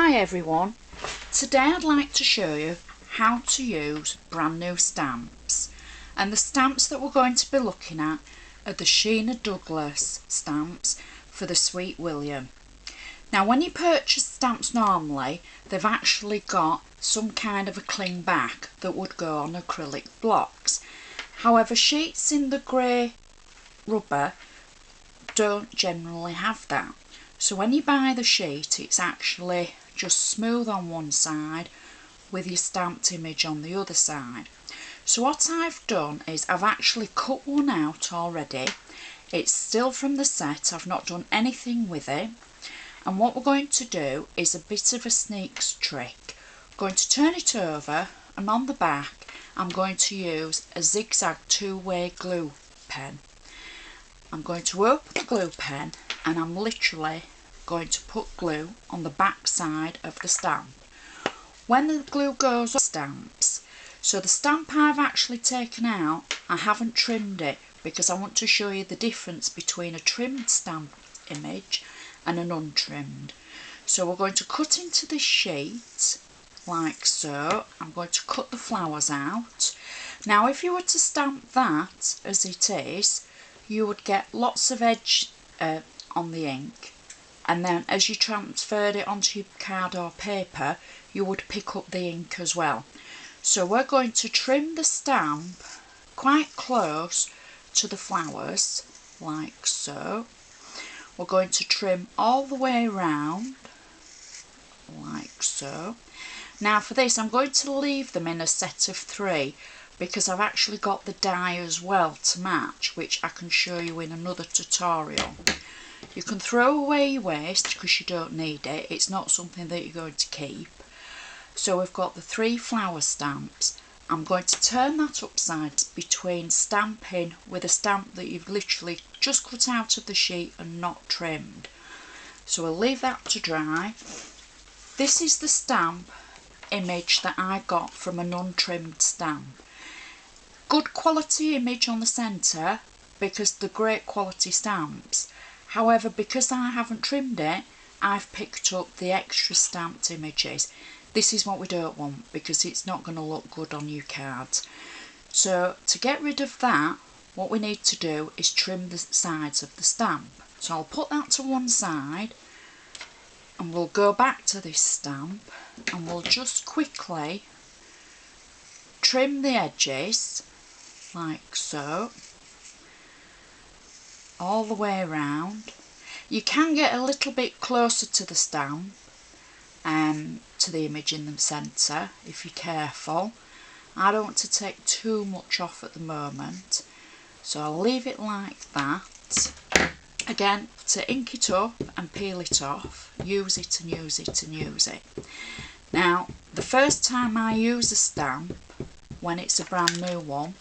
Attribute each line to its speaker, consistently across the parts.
Speaker 1: Hi everyone, today I'd like to show you how to use brand new stamps, and the stamps that we're going to be looking at are the Sheena Douglass stamps for the Sweet William. Now when you purchase stamps normally they've actually got some kind of a cling back that would go on acrylic blocks. However, sheets in the grey rubber don't generally have that. So when you buy the sheet it's actually just smooth on one side with your stamped image on the other side. So what I've done is I've actually cut one out already. It's still from the set, I've not done anything with it. And what we're going to do is a bit of a sneaks trick. I'm going to turn it over, and on the back I'm going to use a zigzag two-way glue pen. I'm going to open the glue pen and I'm literally going to put glue on the back side of the stamp. When the glue goes on stamps, so the stamp I've actually taken out, I haven't trimmed it because I want to show you the difference between a trimmed stamp image and an untrimmed. So we're going to cut into this sheet like so. I'm going to cut the flowers out. Now if you were to stamp that as it is, you would get lots of edge on the ink, and then as you transferred it onto your card or paper you would pick up the ink as well. So we're going to trim the stamp quite close to the flowers like so. We're going to trim all the way around like so. Now for this I'm going to leave them in a set of 3 because I've actually got the die as well to match, which I can show you in another tutorial. You can throw away your waste because you don't need it, it's not something that you're going to keep. So we've got the 3 flower stamps. I'm going to turn that upside between stamping with a stamp that you've literally just cut out of the sheet and not trimmed. So we'll leave that to dry. This is the stamp image that I got from an untrimmed stamp. Good quality image on the centre because they're great quality stamps. However, because I haven't trimmed it, I've picked up the extra stamped images. This is what we don't want because it's not going to look good on your cards. So to get rid of that, what we need to do is trim the sides of the stamp. So I'll put that to one side and we'll go back to this stamp and we'll just quickly trim the edges like so all the way around. You can get a little bit closer to the stamp to the image in the centre if you're careful. I don't want to take too much off at the moment, so I'll leave it like that. Again, to ink it up and peel it off, use it and use it and use it. Now the first time I use a stamp, when it's a brand new one,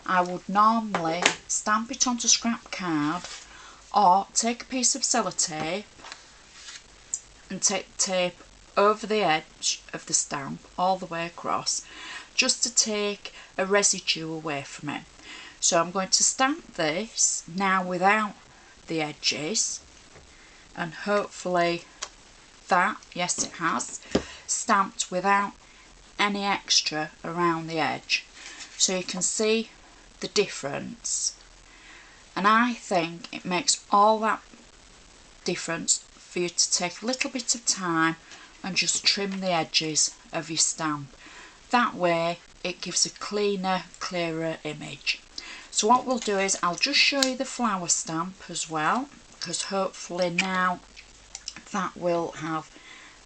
Speaker 1: I would normally stamp it onto scrap card or take a piece of sellotape and take the tape over the edge of the stamp all the way across just to take a residue away from it. So I'm going to stamp this now without the edges, and hopefully that, yes it has, stamped without any extra around the edge. So you can see the difference, and I think it makes all that difference for you to take a little bit of time and just trim the edges of your stamp. That way it gives a cleaner, clearer image. So what we'll do is I'll just show you the flower stamp as well, because hopefully now that will have,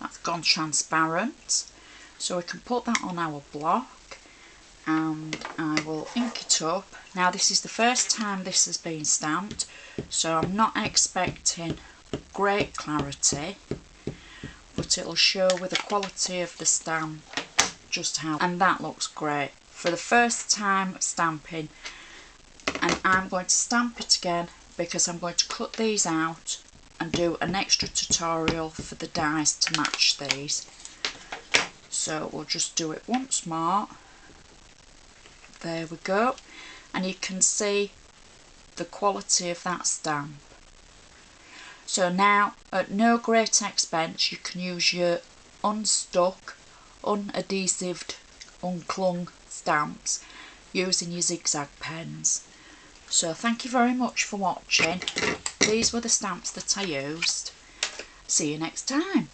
Speaker 1: that's gone transparent. So we can put that on our block and I will ink it up. Now this is the first time this has been stamped, so I'm not expecting great clarity, but it'll show with the quality of the stamp just how, and that looks great for the first time stamping. And I'm going to stamp it again because I'm going to cut these out and do an extra tutorial for the dies to match these. So we'll just do it once more. There we go, and you can see the quality of that stamp. So now at no great expense you can use your unstuck, unadhesived, unclung stamps using your zigzag pens. So thank you very much for watching. These were the stamps that I used. See you next time.